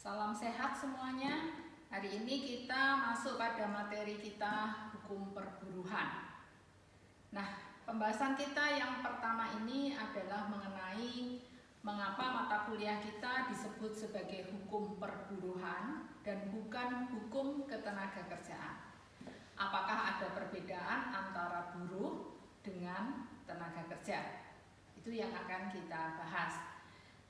Salam sehat semuanya. Hari ini kita masuk pada materi kita hukum perburuhan. Nah, pembahasan kita yang pertama ini adalah mengenai mengapa mata kuliah kita disebut sebagai hukum perburuhan dan bukan hukum ketenagakerjaan. Apakah ada perbedaan antara buruh dengan tenaga kerja? Itu yang akan kita bahas.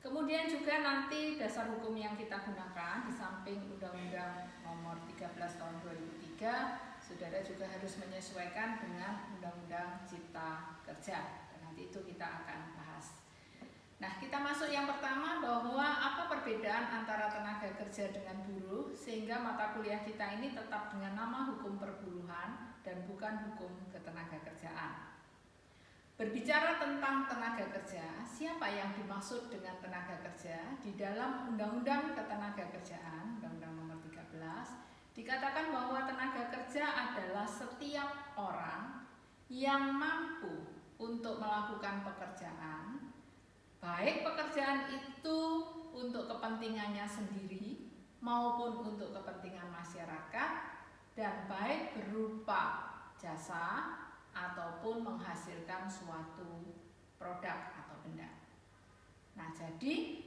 Kemudian juga nanti dasar hukum yang kita gunakan di samping Undang-Undang Nomor 13 Tahun 2003, saudara juga harus menyesuaikan dengan Undang-Undang Cipta Kerja. Dan nanti itu kita akan bahas. Nah, kita masuk yang pertama bahwa apa perbedaan antara tenaga kerja dengan buruh sehingga mata kuliah kita ini tetap dengan nama hukum perburuhan dan bukan hukum ketenagakerjaan. Berbicara tentang tenaga kerja, siapa yang dimaksud dengan tenaga kerja? Di dalam Undang-Undang Ketenagakerjaan, Undang-Undang Nomor 13, dikatakan bahwa tenaga kerja adalah setiap orang yang mampu untuk melakukan pekerjaan, baik pekerjaan itu untuk kepentingannya sendiri maupun untuk kepentingan masyarakat, dan baik berupa jasa ataupun menghasilkan suatu produk atau benda. Nah, jadi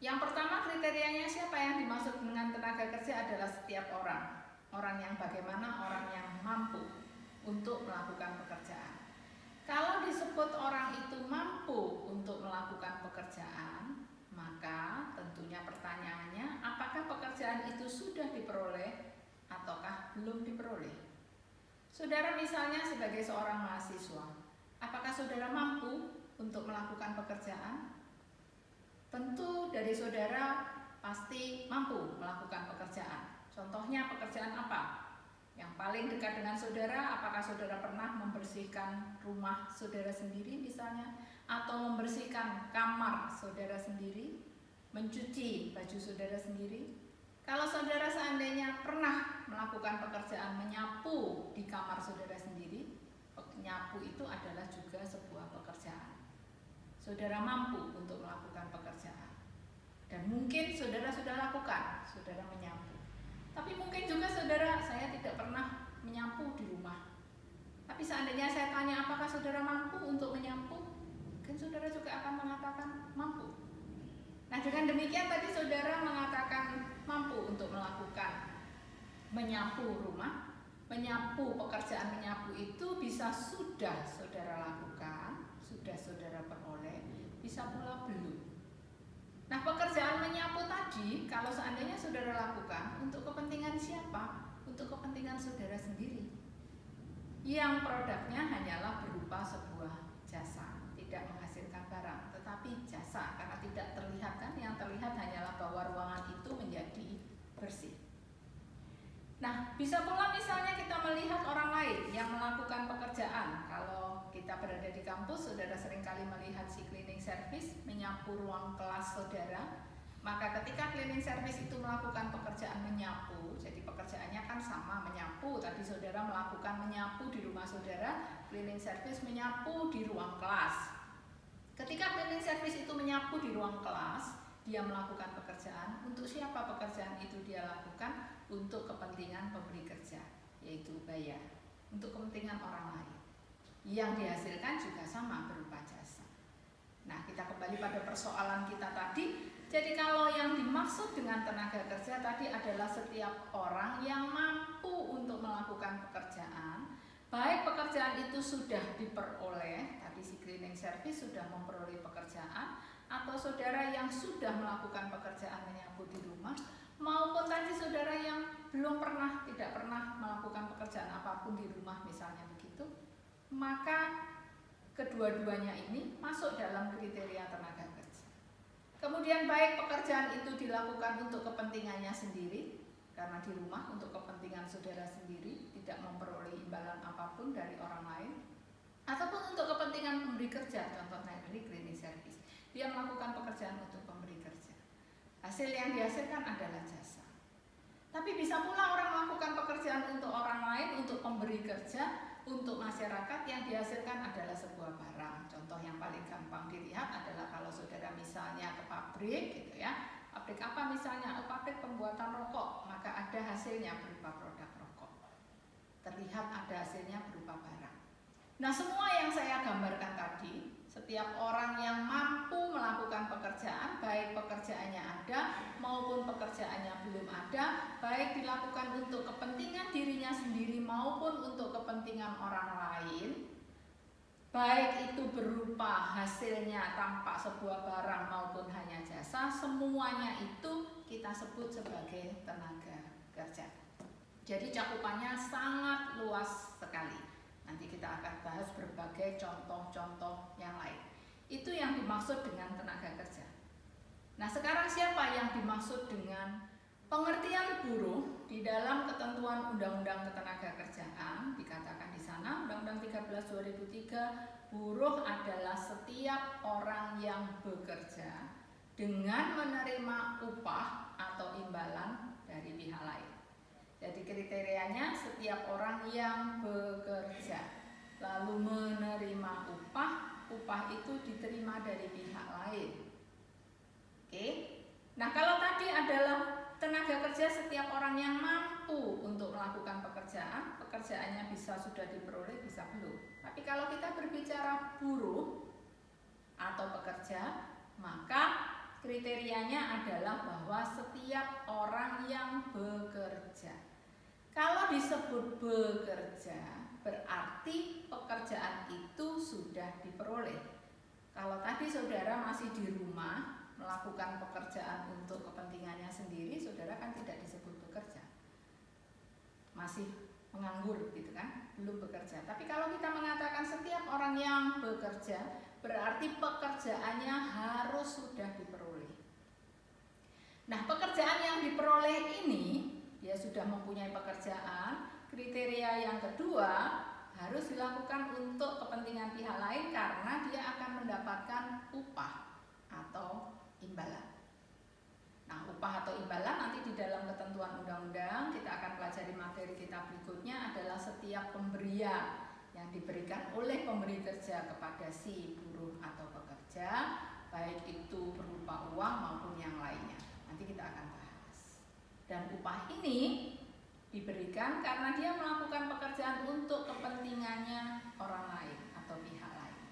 yang pertama kriterianya siapa yang dimaksud dengan tenaga kerja adalah setiap orang. Orang yang bagaimana? Orang yang mampu untuk melakukan pekerjaan. Kalau disebut orang itu mampu untuk melakukan pekerjaan, maka tentunya pertanyaannya apakah pekerjaan itu sudah diperoleh ataukah belum diperoleh? Saudara misalnya sebagai seorang mahasiswa, apakah saudara mampu untuk melakukan pekerjaan? Tentu dari saudara pasti mampu melakukan pekerjaan. Contohnya pekerjaan apa? Yang paling dekat dengan saudara, apakah saudara pernah membersihkan rumah saudara sendiri misalnya? Atau membersihkan kamar saudara sendiri? Mencuci baju saudara sendiri? Kalau saudara seandainya pernah melakukan pekerjaan menyapu di kamar saudara sendiri, menyapu itu adalah juga sebuah pekerjaan. Saudara mampu untuk melakukan pekerjaan. Dan mungkin saudara sudah lakukan, saudara menyapu. Tapi mungkin juga saudara, saya tidak pernah menyapu di rumah. Tapi seandainya saya tanya apakah saudara mampu untuk menyapu, mungkin saudara juga akan mengatakan mampu. Nah, dengan demikian tadi saudara mengatakan mampu untuk melakukan menyapu rumah, menyapu, pekerjaan menyapu itu bisa sudah saudara lakukan, sudah saudara peroleh, bisa pula belum. Nah, pekerjaan menyapu tadi kalau seandainya saudara lakukan untuk kepentingan siapa? Untuk kepentingan saudara sendiri. Yang produknya hanyalah berupa sebuah jasa, tidak menghasilkan barang, tetapi jasa, karena tidak terlihat kan, yang terlihat hanyalah bahwa ruangan itu menjadi bersih. Nah, bisa pula misalnya kita melihat orang lain yang melakukan pekerjaan. Kalau kita berada di kampus, saudara seringkali melihat si cleaning service menyapu ruang kelas saudara. Maka ketika cleaning service itu melakukan pekerjaan menyapu, jadi pekerjaannya kan sama menyapu, tadi saudara melakukan menyapu di rumah saudara, cleaning service menyapu di ruang kelas. Ketika cleaning service itu menyapu di ruang kelas, dia melakukan pekerjaan. Untuk siapa pekerjaan itu dia lakukan? Untuk kepentingan pemberi kerja, yaitu bayar. Untuk kepentingan orang lain. Yang dihasilkan juga sama berupa jasa. Nah, kita kembali pada persoalan kita tadi. Jadi kalau yang dimaksud dengan tenaga kerja tadi adalah setiap orang yang mampu untuk melakukan pekerjaan, baik pekerjaan itu sudah diperoleh, tadi si cleaning service sudah memperoleh pekerjaan, atau saudara yang sudah melakukan pekerjaan menyapu di rumah, maupun tadi saudara yang belum pernah, tidak pernah melakukan pekerjaan apapun di rumah misalnya begitu, maka kedua-duanya ini masuk dalam kriteria tenaga kerja. Kemudian baik pekerjaan itu dilakukan untuk kepentingannya sendiri, karena di rumah untuk kepentingan saudara sendiri, tidak memperoleh imbalan apapun dari orang lain, ataupun untuk kepentingan pemberi kerja, contohnya dari cleaning service. Dia melakukan pekerjaan untuk pemberi kerja. Hasil yang dihasilkan adalah jasa. Tapi bisa pula orang melakukan pekerjaan untuk orang lain, untuk pemberi kerja, untuk masyarakat, yang dihasilkan adalah sebuah barang. Contoh yang paling gampang dilihat adalah kalau saudara misalnya ke pabrik gitu ya, Pabrik apa misalnya? Pabrik pembuatan rokok, maka ada hasilnya berupa produk rokok. Terlihat ada hasilnya berupa barang. Nah, semua yang saya gambarkan tadi, setiap orang yang mampu melakukan pekerjaan, baik pekerjaannya ada maupun pekerjaannya belum ada, baik dilakukan untuk kepentingan dirinya sendiri maupun untuk kepentingan orang lain, baik itu berupa hasilnya tampak sebuah barang maupun hanya jasa, semuanya itu kita sebut sebagai tenaga kerja. Jadi cakupannya sangat luas sekali. Nanti kita akan bahas berbagai contoh-contoh yang lain. Itu yang dimaksud dengan tenaga kerja. Nah, sekarang siapa yang dimaksud dengan pengertian buruh di dalam ketentuan Undang-Undang Ketenagakerjaan? Dikatakan di sana Undang-Undang 13/2003, buruh adalah setiap orang yang bekerja dengan menerima upah atau imbalan dari pihak lain. Jadi kriterianya setiap orang yang bekerja lalu menerima upah itu diterima dari pihak lain. Oke. Nah, kalau tadi adalah tenaga kerja setiap orang yang mampu untuk melakukan pekerjaannya bisa sudah diperoleh, bisa belum. Tapi kalau kita berbicara buruh atau pekerja, maka kriterianya adalah bahwa setiap orang yang bekerja. Kalau disebut bekerja, berarti pekerjaan itu sudah diperoleh. Kalau tadi saudara masih di rumah melakukan pekerjaan untuk kepentingannya sendiri, saudara kan tidak disebut bekerja. Masih menganggur gitu kan, belum bekerja. Tapi kalau kita mengatakan setiap orang yang bekerja, berarti pekerjaannya harus sudah diperoleh. Nah, pekerjaan yang diperoleh ini, dia sudah mempunyai pekerjaan. Kriteria yang kedua harus dilakukan untuk kepentingan pihak lain karena dia akan mendapatkan upah atau imbalan. Nah, upah atau imbalan nanti di dalam ketentuan undang-undang kita akan pelajari materi kita berikutnya adalah setiap pemberian yang diberikan oleh pemberi kerja kepada si buruh atau pekerja, baik itu berupa uang maupun yang lainnya. Nanti kita akan bahas. Dan upah ini diberikan karena dia melakukan pekerjaan untuk kepentingannya orang lain atau pihak lain.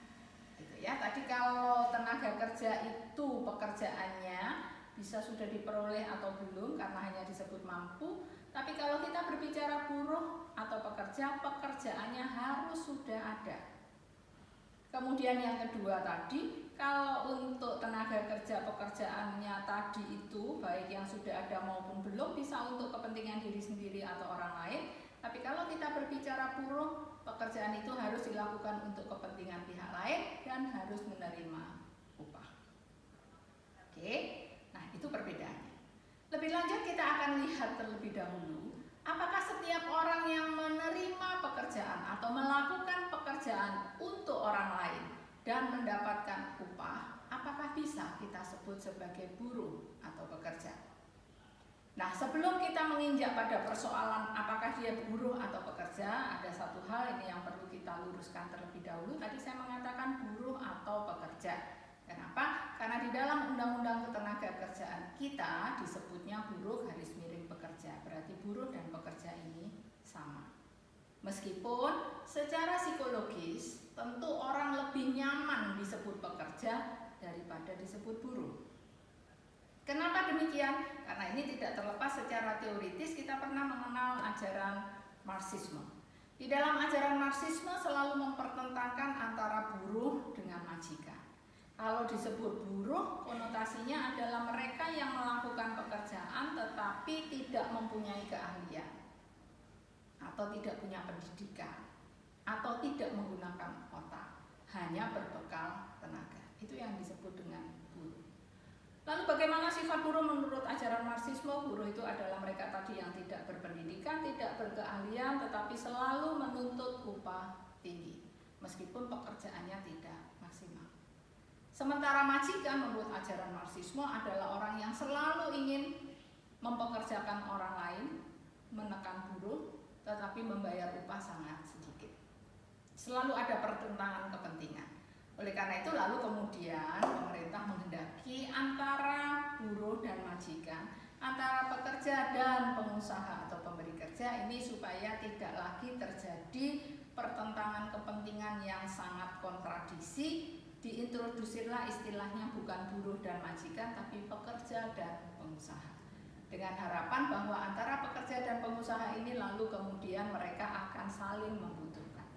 Gitu ya. Tadi kalau tenaga kerja itu pekerjaannya bisa sudah diperoleh atau belum karena hanya disebut mampu. Tapi kalau kita berbicara buruh atau pekerja, pekerjaannya harus sudah ada. Kemudian yang kedua tadi, kalau untuk tenaga kerja pekerjaannya tadi itu baik yang sudah ada maupun belum bisa untuk kepentingan diri sendiri atau orang lain. Tapi kalau kita berbicara buruh, pekerjaan itu harus dilakukan untuk kepentingan pihak lain dan harus menerima upah. Oke, nah itu perbedaannya. Lebih lanjut kita akan lihat terlebih dahulu, apakah setiap orang yang menerima pekerjaan atau melakukan pekerjaan untuk orang lain dan mendapatkan upah, apakah bisa kita sebut sebagai buruh atau pekerja? Nah, sebelum kita menginjak pada persoalan apakah dia buruh atau pekerja, ada satu hal ini yang perlu kita luruskan terlebih dahulu. Tadi saya mengatakan buruh atau pekerja. Kenapa? Karena di dalam Undang-Undang Ketenagakerjaan kita disebutnya buruh garis miring pekerja. Berarti buruh dan pekerja ini sama. Meskipun secara psikologis tentu orang lebih nyaman disebut pekerja daripada disebut buruh. Kenapa demikian? Karena ini tidak terlepas secara teoritis kita pernah mengenal ajaran Marxisme. Di dalam ajaran Marxisme selalu mempertentangkan antara buruh dengan majikan. Kalau disebut buruh, konotasinya adalah mereka yang melakukan pekerjaan tetapi tidak mempunyai keahlian atau tidak punya pendidikan atau tidak menggunakan otak, hanya berbekal tenaga. Itu yang disebut dengan buruh. Lalu bagaimana sifat buruh menurut ajaran Marxisme? Buruh itu adalah mereka tadi yang tidak berpendidikan, tidak berkeahlian, tetapi selalu menuntut upah tinggi meskipun pekerjaannya tidak maksimal. Sementara majikan menurut ajaran Marxisme adalah orang yang selalu ingin mempekerjakan orang lain, menekan buruh, tetapi membayar upah sangat sedikit. Selalu ada pertentangan kepentingan. Oleh karena itu lalu kemudian pemerintah menghendaki antara buruh dan majikan, antara pekerja dan pengusaha atau pemberi kerja ini supaya tidak lagi terjadi pertentangan kepentingan yang sangat kontradiksi. Diintrodusirlah istilahnya bukan buruh dan majikan tapi pekerja dan pengusaha. Dengan harapan bahwa antara pekerja dan pengusaha ini lalu kemudian mereka akan saling membutuhkan.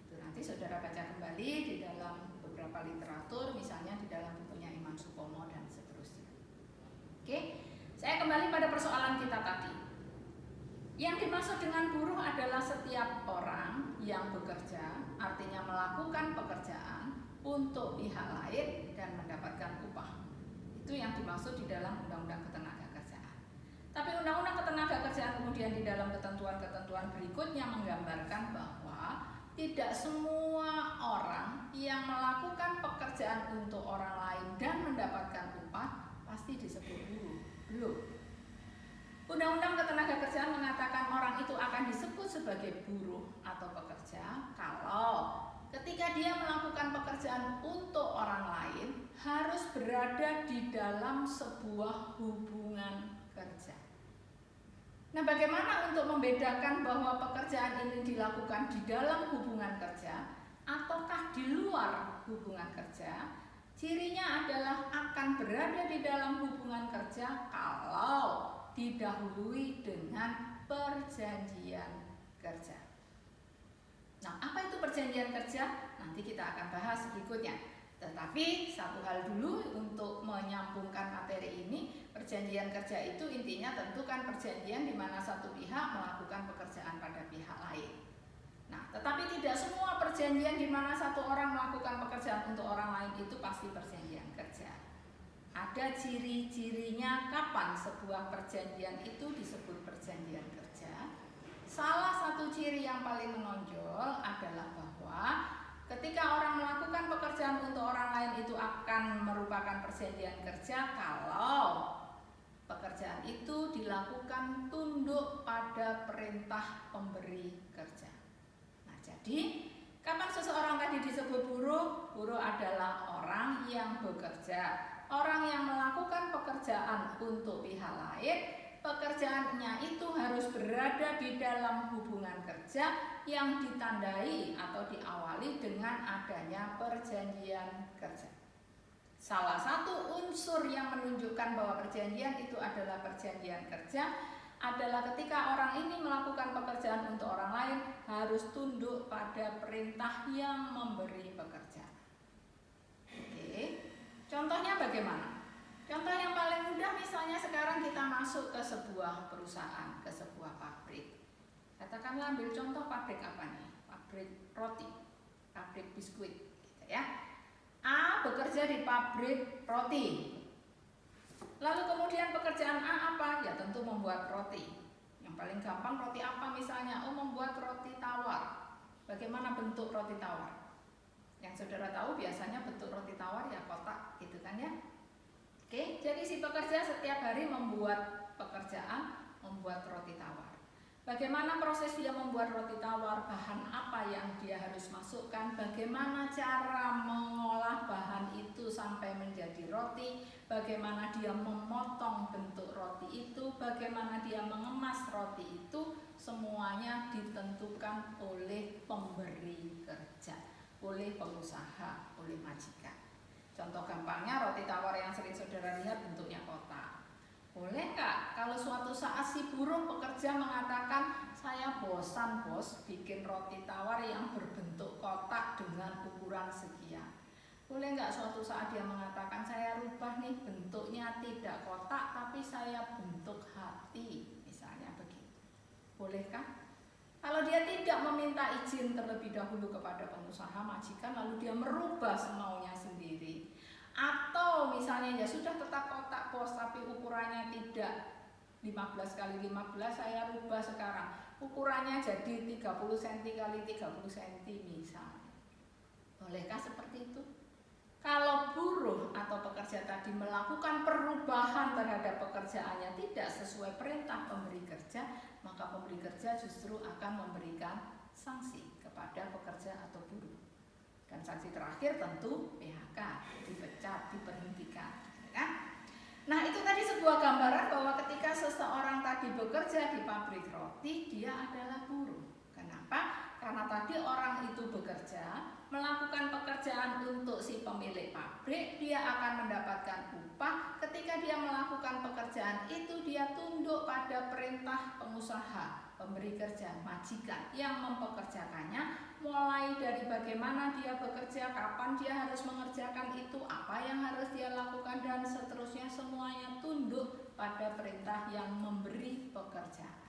Itu nanti saudara baca kembali di dalam beberapa literatur, misalnya di dalam bukunya Imam Supomo dan seterusnya. Oke, saya kembali pada persoalan kita tadi. Yang dimaksud dengan buruh adalah setiap orang yang bekerja, artinya melakukan pekerjaan untuk pihak lain dan mendapatkan upah. Itu yang dimaksud di dalam Undang-Undang Ketenagakerjaan. Tapi Undang-Undang Ketenagakerjaan kemudian di dalam ketentuan-ketentuan berikutnya menggambarkan bahwa tidak semua orang yang melakukan pekerjaan untuk orang lain dan mendapatkan upah pasti disebut buruh. Belum. Undang-Undang Ketenagakerjaan mengatakan orang itu akan disebut sebagai buruh atau pekerja kalau ketika dia melakukan pekerjaan untuk orang lain harus berada di dalam sebuah hubungan kerja. Nah, bagaimana untuk membedakan bahwa pekerjaan ini dilakukan di dalam hubungan kerja ataukah di luar hubungan kerja? Cirinya adalah akan berada di dalam hubungan kerja kalau didahului dengan perjanjian kerja. Nah, apa itu perjanjian kerja? Nanti kita akan bahas berikutnya. Tetapi satu hal dulu untuk menyambungkan materi ini, perjanjian kerja itu intinya tentu kan perjanjian di mana satu pihak melakukan pekerjaan pada pihak lain. Nah, tetapi tidak semua perjanjian di mana satu orang melakukan pekerjaan untuk orang lain itu pasti perjanjian kerja. Ada ciri-cirinya kapan sebuah perjanjian itu disebut perjanjian kerja. Salah satu ciri yang paling menonjol adalah bahwa ketika orang melakukan pekerjaan untuk orang lain itu akan merupakan perjanjian kerja kalau pekerjaan itu dilakukan tunduk pada perintah pemberi kerja. Nah, jadi kapan seseorang tadi disebut buruh? Buruh adalah orang yang bekerja, orang yang melakukan pekerjaan untuk pihak lain. Pekerjaannya itu harus berada di dalam hubungan kerja yang ditandai atau diawali dengan adanya perjanjian kerja. Salah satu unsur yang menunjukkan bahwa perjanjian itu adalah perjanjian kerja adalah ketika orang ini melakukan pekerjaan untuk orang lain harus tunduk pada perintah yang memberi pekerjaan. Oke, contohnya bagaimana? Contoh yang paling mudah misalnya sekarang kita masuk ke sebuah perusahaan, ke sebuah pabrik. Katakanlah ambil contoh pabrik apa nih? Pabrik roti, pabrik biskuit gitu ya. A bekerja di pabrik roti. Lalu kemudian pekerjaan A apa? Ya tentu membuat roti. Yang paling gampang roti apa misalnya? Oh, membuat roti tawar. Bagaimana bentuk roti tawar? Yang saudara tahu biasanya bentuk roti tawar ya kotak gitu kan ya. Oke, jadi si pekerja setiap hari membuat pekerjaan, membuat roti tawar. Bagaimana proses dia membuat roti tawar, bahan apa yang dia harus masukkan, bagaimana cara mengolah bahan itu sampai menjadi roti, bagaimana dia memotong bentuk roti itu, bagaimana dia mengemas roti itu, semuanya ditentukan oleh pemberi kerja, oleh pengusaha, oleh majikan. Contoh gampangnya roti tawar yang sering saudara lihat bentuknya kotak. Boleh nggak kalau suatu saat si buruh pekerja mengatakan saya bosan bos bikin roti tawar yang berbentuk kotak dengan ukuran sekian. Boleh nggak suatu saat dia mengatakan saya rubah nih bentuknya tidak kotak tapi saya bentuk hati misalnya begitu. Bolehkah? Kalau dia tidak meminta izin terlebih dahulu kepada pengusaha majikan lalu dia merubah semaunya sendiri, atau misalnya ya sudah tetap kotak bos tapi ukurannya tidak 15 kali 15 saya rubah sekarang ukurannya jadi 30 cm kali 30 cm misalnya. Bolehkah seperti itu? Kalau buruh atau pekerja tadi melakukan perubahan terhadap pekerjaannya tidak sesuai perintah pemberi kerja, maka pemberi kerja justru akan memberikan sanksi kepada pekerja atau buruh. Dan sanksi terakhir tentu PHK, dipecat, diberhentikan, kan? Nah, itu tadi sebuah gambaran bahwa ketika seseorang tadi bekerja di pabrik roti, dia adalah buruh. Kenapa? Karena tadi orang itu bekerja, melakukan pekerjaan untuk si pemilik pabrik, dia akan mendapatkan upah. Ketika dia melakukan pekerjaan itu, dia tunduk pada perintah pengusaha, pemberi kerja, majikan yang mempekerjakannya, mulai dari bagaimana dia bekerja, kapan dia harus mengerjakan itu, apa yang harus dia lakukan, dan seterusnya, semuanya tunduk pada perintah yang memberi pekerjaan.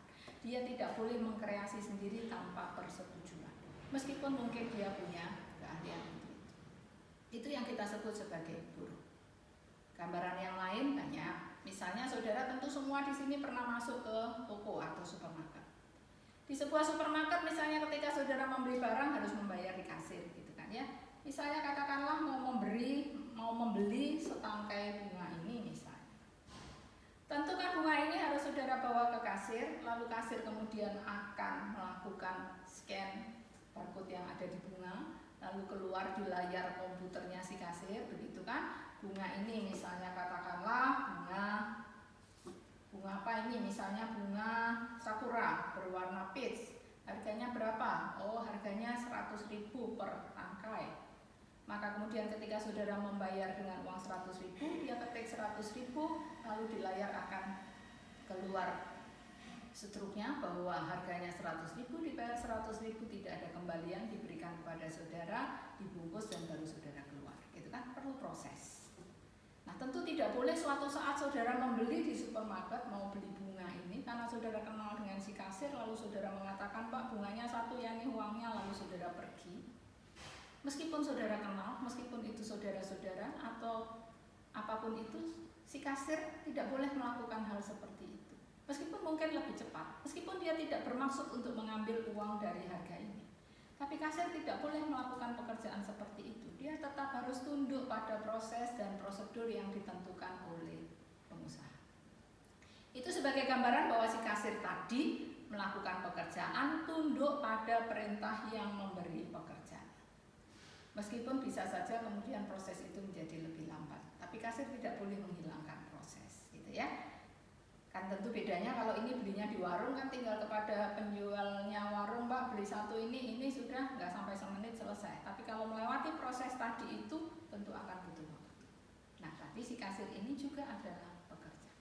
Dia tidak boleh mengkreasi sendiri tanpa persetujuan, meskipun mungkin dia punya keahlian itu. Itu yang kita sebut sebagai buruh. Gambaran yang lain banyak. Misalnya saudara tentu semua di sini pernah masuk ke toko atau supermarket. Di sebuah supermarket misalnya ketika saudara membeli barang harus membayar di kasir, gitu kan ya. Misalnya katakanlah mau membeli setangkai bunga ini misalnya. Tentu kan bunga ini harus saudara bawa ke kasir, lalu kasir kemudian akan melakukan scan barcode yang ada di bunga, lalu keluar di layar komputernya si kasir, begitu kan? Bunga ini misalnya katakanlah bunga apa ini? Misalnya bunga sakura berwarna peach. Harganya berapa? Oh, harganya 100.000 per tangkai. Maka kemudian ketika saudara membayar dengan uang 100.000, dia ketik 100.000, lalu di layar akan keluar seterusnya bahwa harganya 100.000, dibayar 100.000, tidak ada kembalian, diberikan kepada saudara, dibungkus dan baru saudara keluar. Itu kan perlu proses. Nah, tentu tidak boleh suatu saat saudara membeli di supermarket, mau beli bunga ini, karena saudara kenal dengan si kasir, lalu saudara mengatakan, Pak, bunganya satu ya, ini uangnya, lalu saudara pergi. Meskipun saudara kenal, meskipun itu saudara-saudara atau apapun itu, si kasir tidak boleh melakukan hal seperti itu. Meskipun mungkin lebih cepat, meskipun dia tidak bermaksud untuk mengambil uang dari harga ini. Tapi kasir tidak boleh melakukan pekerjaan seperti itu. Dia tetap harus tunduk pada proses dan prosedur yang ditentukan oleh pengusaha. Itu sebagai gambaran bahwa si kasir tadi melakukan pekerjaan tunduk pada perintah yang memberi pekerjaan. Meskipun bisa saja kemudian proses itu menjadi lebih lambat, tapi kasir tidak boleh menghilangkan proses, gitu ya. Kan tentu bedanya kalau ini belinya di warung kan tinggal kepada penjualnya warung, Pak beli satu ini sudah nggak sampai semenit selesai. Tapi kalau melewati proses tadi itu tentu akan butuh waktu. Nah, tapi si kasir ini juga adalah pekerja.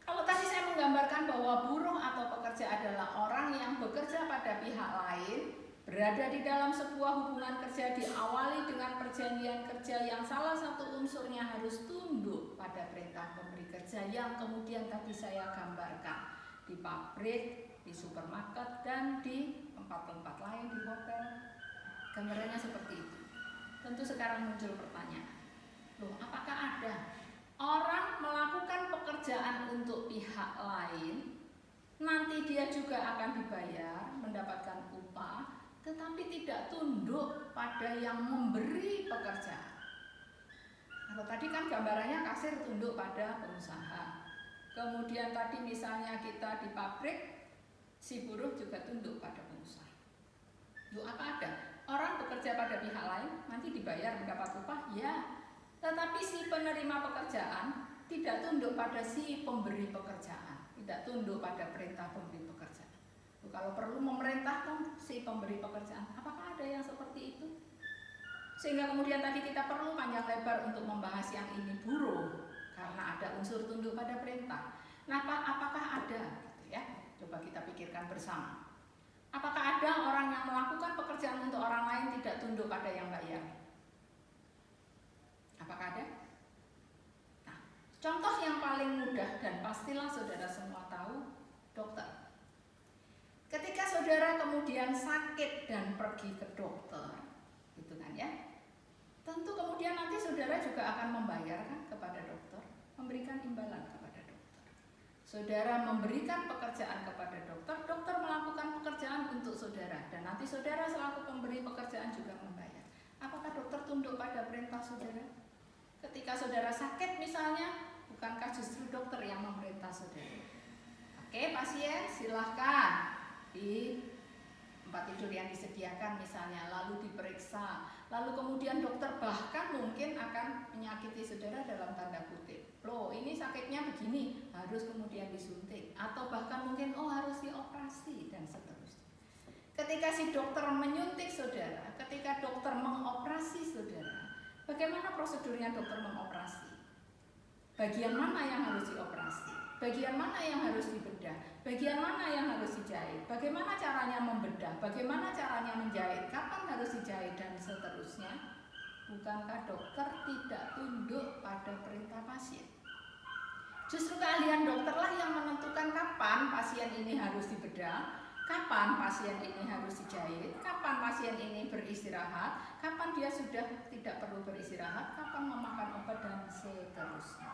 Kalau tadi saya menggambarkan bahwa buruh atau pekerja adalah orang yang bekerja pada pihak lain, berada di dalam sebuah hubungan kerja diawali dengan perjanjian kerja yang salah satu unsurnya harus tunduk pada perintah pemberi kerja yang kemudian tadi saya gambarkan di pabrik, di supermarket, dan di tempat-tempat lain, di hotel. Gambarannya seperti itu. Tentu sekarang muncul pertanyaan, loh apakah ada orang melakukan pekerjaan untuk pihak lain, nanti dia juga akan dibayar, mendapatkan upah, tetapi tidak tunduk pada yang memberi pekerjaan. Kalau tadi kan gambarannya kasir tunduk pada pengusaha. Kemudian tadi misalnya kita di pabrik, si buruh juga tunduk pada pengusaha. Loh apa ada? Orang bekerja pada pihak lain, nanti dibayar mendapat upah, ya. Tetapi si penerima pekerjaan tidak tunduk pada si pemberi pekerjaan, tidak tunduk pada perintah pemberi pekerjaan. Kalau perlu memerintahkan si pemberi pekerjaan, apakah ada yang seperti itu? Sehingga kemudian tadi kita perlu panjang lebar untuk membahas yang ini buruh, karena ada unsur tunduk pada perintah. Nah, apakah ada? Gitu ya. Coba kita pikirkan bersama. Apakah ada orang yang melakukan pekerjaan untuk orang lain tidak tunduk pada yang bayar? Apakah ada? Nah, contoh yang paling mudah dan pastilah saudara semua tahu, dokter. Ketika saudara kemudian sakit dan pergi ke dokter, gitu kan ya, tentu kemudian nanti saudara juga akan membayar kan kepada dokter, memberikan imbalan kepada dokter. Saudara memberikan pekerjaan kepada dokter, dokter melakukan pekerjaan untuk saudara, dan nanti saudara selaku pemberi pekerjaan juga membayar. Apakah dokter tunduk pada perintah saudara? Ketika saudara sakit misalnya, bukankah justru dokter yang memerintah saudara? Oke, pasien silahkan di tempat tidur yang disediakan misalnya, lalu diperiksa, lalu kemudian dokter bahkan mungkin akan menyakiti saudara dalam tanda kutip. Loh, ini sakitnya begini, harus kemudian disuntik, atau bahkan mungkin harus dioperasi dan seterusnya. Ketika si dokter menyuntik saudara, ketika dokter mengoperasi saudara, bagaimana prosedurnya dokter mengoperasi? Bagian mana yang harus dioperasi? Bagian mana yang harus dibedah? Bagian mana yang harus dijahit? Bagaimana caranya membedah? Bagaimana caranya menjahit? Kapan harus dijahit? Dan seterusnya. Bukankah dokter tidak tunduk pada perintah pasien? Justru keahlian dokterlah yang menentukan kapan pasien ini harus dibedah, kapan pasien ini harus dijahit, kapan pasien ini beristirahat, kapan dia sudah tidak perlu beristirahat, kapan memakan obat, dan seterusnya.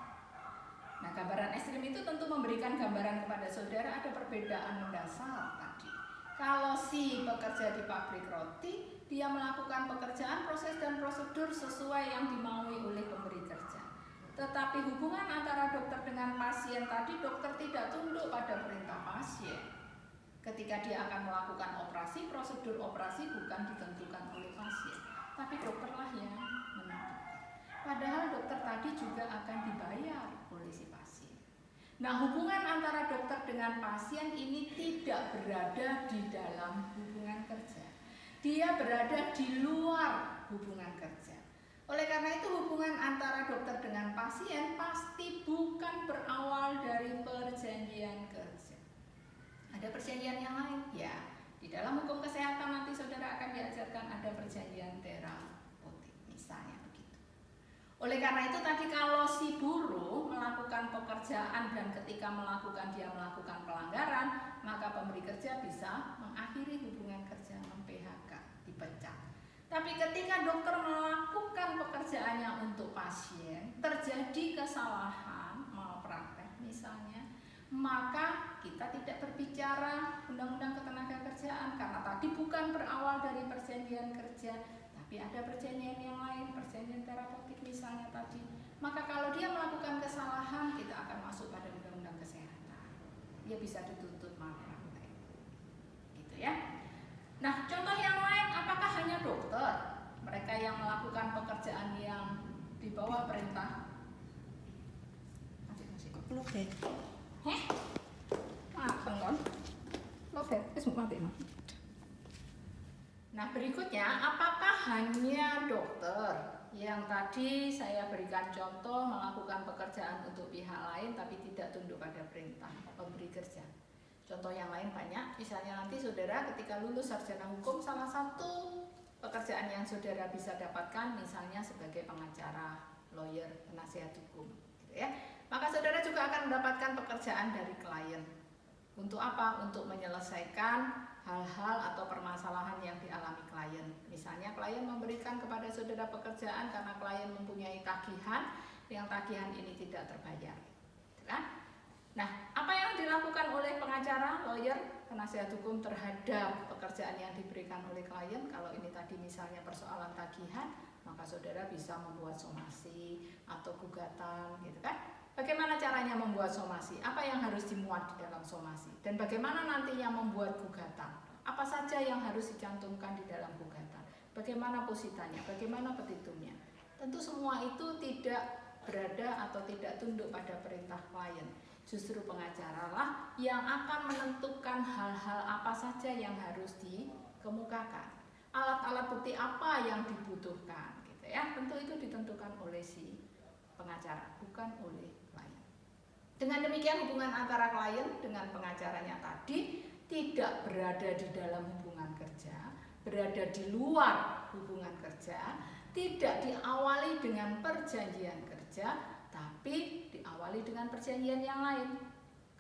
Nah, gambaran ekstrim itu tentu memberikan gambaran kepada saudara ada perbedaan mendasar tadi. Kalau si bekerja di pabrik roti, dia melakukan pekerjaan, proses dan prosedur sesuai yang dimaui oleh pemberi kerja. Tetapi hubungan antara dokter dengan pasien tadi, dokter tidak tunduk pada perintah pasien. Ketika dia akan melakukan operasi, prosedur operasi bukan ditentukan oleh pasien, tapi dokterlah yang menentukan. Padahal dokter tadi juga akan dibayar oleh si pasien. Nah, hubungan antara dokter dengan pasien ini tidak berada di dalam hubungan kerja. Dia berada di luar hubungan kerja. Oleh karena itu, hubungan antara dokter dengan pasien pasti bukan berawal dari perjanjian kerja. Ada perjanjian yang lain? Ya, di dalam hukum kesehatan nanti saudara akan diajarkan ada perjanjian terapeutik misalnya. Oleh karena itu tadi kalau si buruh melakukan pekerjaan dan ketika dia melakukan pelanggaran, maka pemberi kerja bisa mengakhiri hubungan kerja, mem-PHK, dipecat. Tapi ketika dokter melakukan pekerjaannya untuk pasien, terjadi kesalahan, malpraktek misalnya, maka kita tidak berbicara undang-undang ketenagakerjaan karena tadi bukan berawal dari perjanjian kerja. Tapi ada perjanjian yang lain, perjanjian terapeutik misalnya tadi. Maka kalau dia melakukan kesalahan, kita akan masuk pada undang-undang kesehatan. Dia bisa dituntut malpraktek. Gitu ya. Nah, contoh yang lain, apakah hanya dokter? Mereka yang melakukan pekerjaan yang di bawah perintah. Lobe. Heh? Mateng kon. Lobe, wis mati. Nah, berikutnya, apakah hanya dokter yang tadi saya berikan contoh melakukan pekerjaan untuk pihak lain tapi tidak tunduk pada perintah pemberi kerja? Contoh yang lain banyak, misalnya nanti saudara ketika lulus sarjana hukum, salah satu pekerjaan yang saudara bisa dapatkan misalnya sebagai pengacara, lawyer, penasihat hukum, gitu ya. Maka saudara juga akan mendapatkan pekerjaan dari klien. Untuk apa? Untuk menyelesaikan hal-hal atau permasalahan yang dialami klien. Misalnya klien memberikan kepada saudara pekerjaan karena klien mempunyai tagihan, yang tagihan ini tidak terbayar. Kan? Nah, apa yang dilakukan oleh pengacara, lawyer, penasihat hukum terhadap pekerjaan yang diberikan oleh klien? Kalau ini tadi misalnya persoalan tagihan, maka saudara bisa membuat somasi atau gugatan, gitu kan? Bagaimana caranya membuat somasi? Apa yang harus dimuat di dalam somasi? Dan bagaimana nantinya membuat gugatan? Apa saja yang harus dicantumkan di dalam gugatan? Bagaimana positanya? Bagaimana petitumnya? Tentu semua itu tidak berada atau tidak tunduk pada perintah klien. Justru pengacara lah yang akan menentukan hal-hal apa saja yang harus dikemukakan. Alat-alat bukti apa yang dibutuhkan, gitu ya. Tentu itu ditentukan oleh si pengacara, bukan oleh klien. Dengan demikian hubungan antara klien dengan pengacaranya tadi tidak berada di dalam hubungan kerja, berada di luar hubungan kerja, tidak diawali dengan perjanjian kerja, tapi diawali dengan perjanjian yang lain.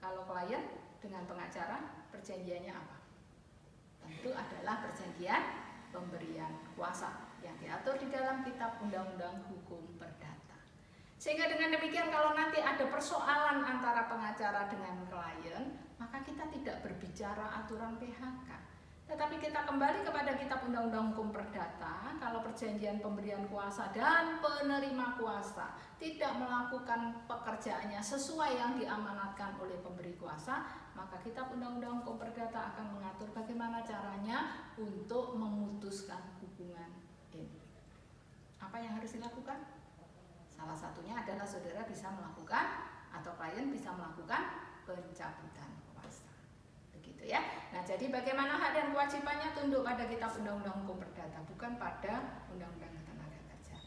Kalau klien dengan pengacara, perjanjiannya apa? Tentu adalah perjanjian pemberian kuasa yang diatur di dalam Kitab Undang-Undang Hukum Perdata. Sehingga dengan demikian kalau nanti ada persoalan antara pengacara dengan klien, maka kita tidak berbicara aturan PHK. Tetapi kita kembali kepada Kitab Undang-Undang Hukum Perdata, kalau perjanjian pemberian kuasa dan penerima kuasa tidak melakukan pekerjaannya sesuai yang diamanatkan oleh pemberi kuasa, maka Kitab Undang-Undang Hukum Perdata akan mengatur bagaimana caranya untuk memutuskan hubungan ini. Apa yang harus dilakukan? Salah satunya adalah saudara bisa melakukan atau klien bisa melakukan pencabutan kuasa. Begitu ya. Nah, jadi bagaimana hak dan kewajibannya? Tunduk pada kitab Undang-Undang Hukum Perdata, bukan pada Undang-Undang Ketenagakerjaan.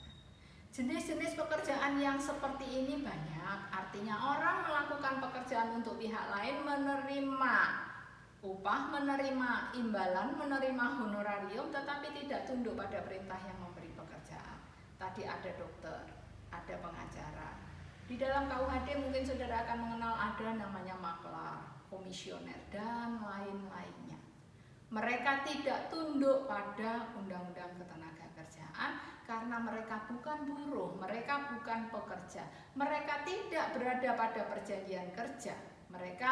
Jenis-jenis pekerjaan yang seperti ini banyak. Artinya orang melakukan pekerjaan untuk pihak lain, menerima upah, menerima imbalan, menerima honorarium, tetapi tidak tunduk pada perintah yang memberi pekerjaan. Tadi ada dokter, ada pengacara. Di dalam KUHD mungkin saudara akan mengenal ada namanya maklar, komisioner, dan lain-lainnya. Mereka tidak tunduk pada Undang-Undang Ketenagakerjaan karena mereka bukan buruh, mereka bukan pekerja. Mereka tidak berada pada perjanjian kerja. Mereka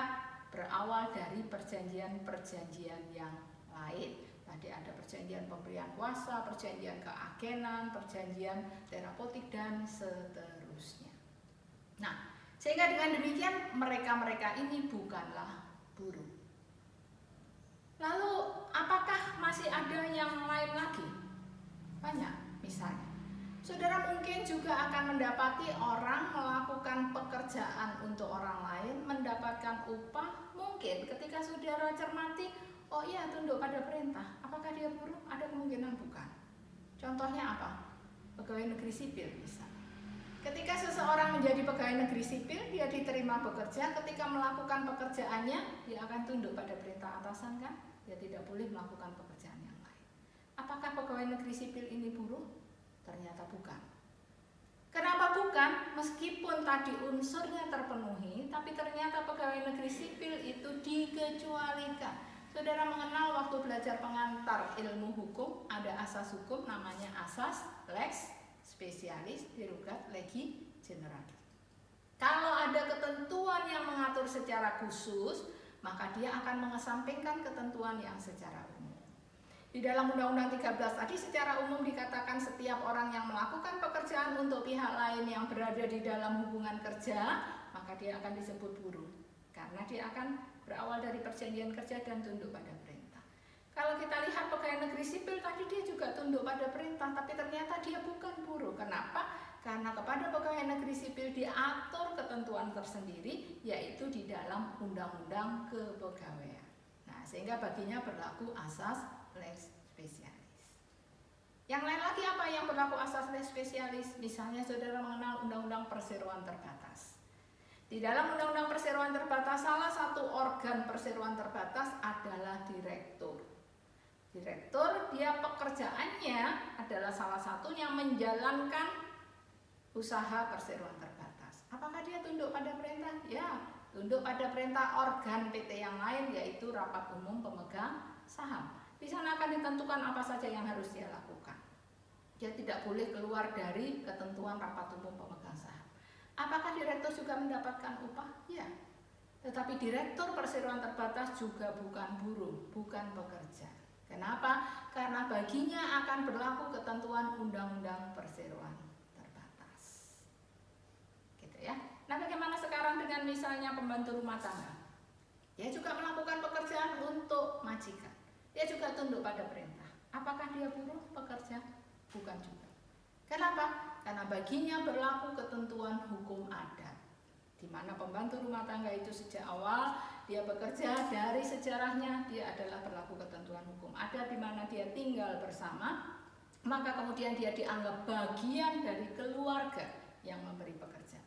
berawal dari perjanjian-perjanjian yang lain. Tadi ada perjanjian pemberian kuasa, perjanjian keagenan, perjanjian terapeutik, dan seterusnya. Nah, sehingga dengan demikian mereka-mereka ini bukanlah buruh. Lalu apakah masih ada yang lain lagi? Banyak. Misalnya, saudara mungkin juga akan mendapati orang melakukan pekerjaan untuk orang lain, mendapatkan upah. Mungkin ketika saudara cermati, oh iya, tunduk pada perintah. Apakah dia buruh? Ada kemungkinan bukan. Contohnya apa? Pegawai negeri sipil misalnya. Ketika seseorang menjadi pegawai negeri sipil, dia diterima bekerja. Ketika melakukan pekerjaannya, dia akan tunduk pada perintah atasan, kan? Dia tidak boleh melakukan pekerjaan yang lain. Apakah pegawai negeri sipil ini buruh? Ternyata bukan. Kenapa bukan? Meskipun tadi unsurnya terpenuhi, tapi ternyata pegawai negeri sipil itu dikecualikan. Saudara mengenal waktu belajar pengantar ilmu hukum, ada asas hukum namanya asas lex spesialis derogat legi generalis. Kalau ada ketentuan yang mengatur secara khusus, maka dia akan mengesampingkan ketentuan yang secara umum. Di dalam Undang-Undang 13 tadi secara umum dikatakan setiap orang yang melakukan pekerjaan untuk pihak lain yang berada di dalam hubungan kerja, maka dia akan disebut buruh. Karena dia akan berawal dari perjanjian kerja dan tunduk pada perintah. Kalau kita lihat pegawai negeri sipil tadi dia juga tunduk pada perintah, tapi ternyata dia bukan buruh. Kenapa? Karena kepada pegawai negeri sipil diatur ketentuan tersendiri, yaitu di dalam Undang-Undang Kepegawaian. Nah, sehingga baginya berlaku asas lex spesialis. Yang lain lagi apa yang berlaku asas lex spesialis? Misalnya saudara mengenal Undang-Undang Perseroan Terbatas. Di dalam Undang-Undang Perseroan Terbatas, salah satu organ perseroan terbatas adalah direktur. Direktur, dia pekerjaannya adalah salah satunya menjalankan usaha perseroan terbatas. Apakah dia tunduk pada perintah? Ya, tunduk pada perintah organ PT yang lain, yaitu rapat umum pemegang saham. Di sana akan ditentukan apa saja yang harus dia lakukan. Dia tidak boleh keluar dari ketentuan rapat umum pemegang saham. Apakah direktur juga mendapatkan upah? Ya. Tetapi direktur perseroan terbatas juga bukan buruh, bukan pekerja. Kenapa? Karena baginya akan berlaku ketentuan Undang-Undang Perseroan Terbatas. Gitu ya. Nah, bagaimana sekarang dengan misalnya pembantu rumah tangga? Dia juga melakukan pekerjaan untuk majikan. Dia juga tunduk pada perintah. Apakah dia buruh, pekerja? Bukan juga. Kenapa? Karena baginya berlaku ketentuan hukum adat, di mana pembantu rumah tangga itu sejak awal dia bekerja, dari sejarahnya dia adalah berlaku ketentuan hukum adat, di mana dia tinggal bersama, maka kemudian dia dianggap bagian dari keluarga yang memberi pekerjaan.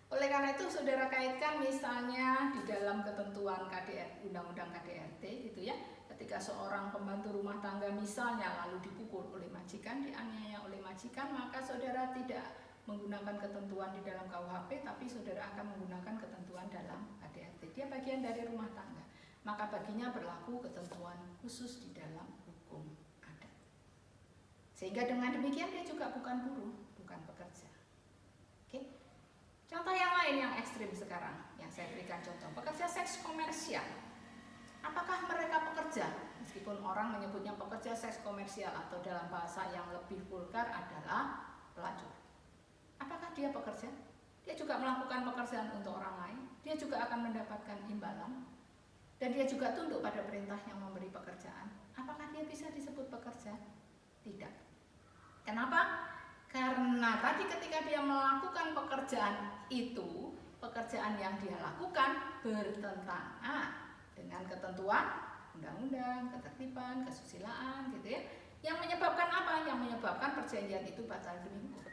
Oleh karena itu saudara kaitkan misalnya di dalam ketentuan KDRT, Undang-Undang KDRT gitu ya, ketika seorang pembantu rumah tangga misalnya lalu dipukul oleh majikan, dianiaya oleh majikan, maka saudara tidak menggunakan ketentuan di dalam KUHP, tapi saudara akan menggunakan ketentuan dalam KDRT. Dia bagian dari rumah tangga, maka baginya berlaku ketentuan khusus di dalam hukum adat. Sehingga dengan demikian dia juga bukan buruh, bukan pekerja. Oke. Contoh yang lain yang ekstrim sekarang, yang saya berikan contoh, pekerja seks komersial. Apakah mereka pekerja? Meskipun orang menyebutnya pekerja seks komersial atau dalam bahasa yang lebih vulgar adalah pelacur. Apakah dia pekerja? Dia juga melakukan pekerjaan untuk orang lain. Dia juga akan mendapatkan imbalan. Dan dia juga tunduk pada perintah yang memberi pekerjaan. Apakah dia bisa disebut pekerja? Tidak. Kenapa? Karena tadi ketika dia melakukan pekerjaan itu, pekerjaan yang dia lakukan bertentangan dengan ketentuan undang-undang, ketertiban, kesusilaan gitu ya. Yang menyebabkan apa? Yang menyebabkan perjanjian itu batal demi hukum.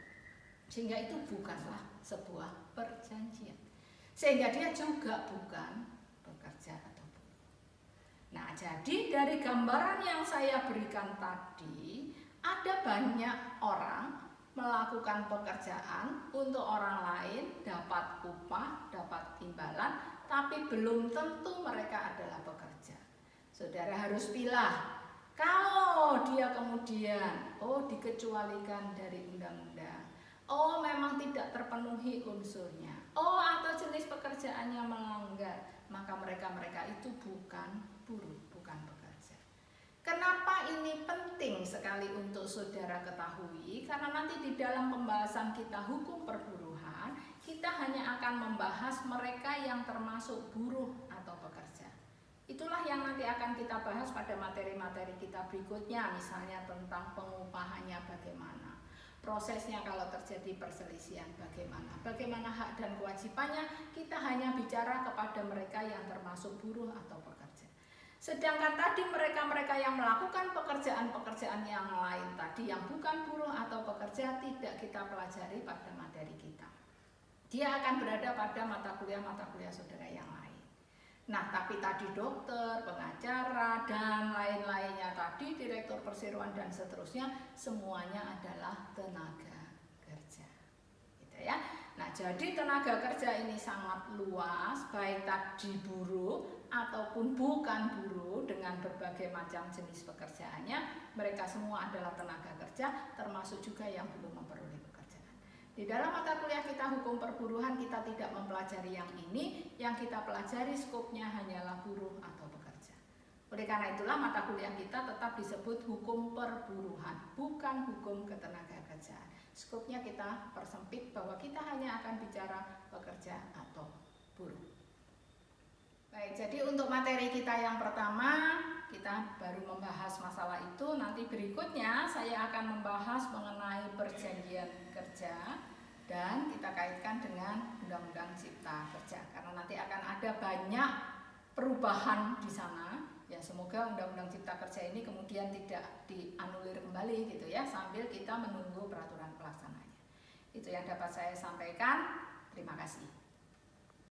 Sehingga itu bukanlah sebuah perjanjian. Sehingga dia juga bukan pekerja atau buruh. Nah, jadi dari gambaran yang saya berikan tadi, ada banyak orang melakukan pekerjaan untuk orang lain, dapat upah, dapat imbalan, tapi belum tentu mereka adalah pekerja. Saudara harus pilah, kalau dia kemudian dikecualikan dari undang-undang, memang tidak terpenuhi unsurnya, atau jenis pekerjaannya melanggar, maka mereka itu bukan buruh, bukan pekerja. Kenapa ini penting sekali untuk saudara ketahui? Karena nanti di dalam pembahasan kita hukum perburuhan, kita hanya akan membahas mereka yang termasuk buruh atau pekerja. Itulah yang nanti akan kita bahas pada materi-materi kita berikutnya, misalnya tentang pengupahannya bagaimana, prosesnya kalau terjadi perselisihan bagaimana hak dan kewajibannya. Kita hanya bicara kepada mereka yang termasuk buruh atau pekerja. Sedangkan tadi mereka-mereka yang melakukan pekerjaan-pekerjaan yang lain tadi, yang bukan buruh atau pekerja, tidak kita pelajari pada materi kita. Dia akan berada pada mata kuliah saudara yang lain. Nah, tapi tadi dokter, pengacara, dan lain-lainnya tadi, direktur perseroan dan seterusnya, semuanya adalah tenaga kerja. Gitu ya. Nah, jadi tenaga kerja ini sangat luas, baik tadi buruh ataupun bukan buruh dengan berbagai macam jenis pekerjaannya. Mereka semua adalah tenaga kerja, termasuk juga yang belum memperoleh pekerjaan. Di dalam mata kuliah kita hukum perburuhan, kita tidak mempelajari yang ini. Yang kita pelajari skopnya hanyalah buruh atau pekerja. Oleh karena itulah mata kuliah kita tetap disebut hukum perburuhan, bukan hukum ketenaga kerjaan. Skopnya kita persempit bahwa kita hanya akan bicara pekerja atau buruh. Baik, jadi untuk materi kita yang pertama, kita baru membahas masalah itu. Nanti berikutnya saya akan membahas mengenai perjanjian kerja dan kita kaitkan dengan Undang-Undang Cipta Kerja. Karena nanti akan ada banyak perubahan di sana. Ya, semoga Undang-Undang Cipta Kerja ini kemudian tidak dianulir kembali gitu ya, sambil kita menunggu peraturan pelaksananya. Itu yang dapat saya sampaikan. Terima kasih.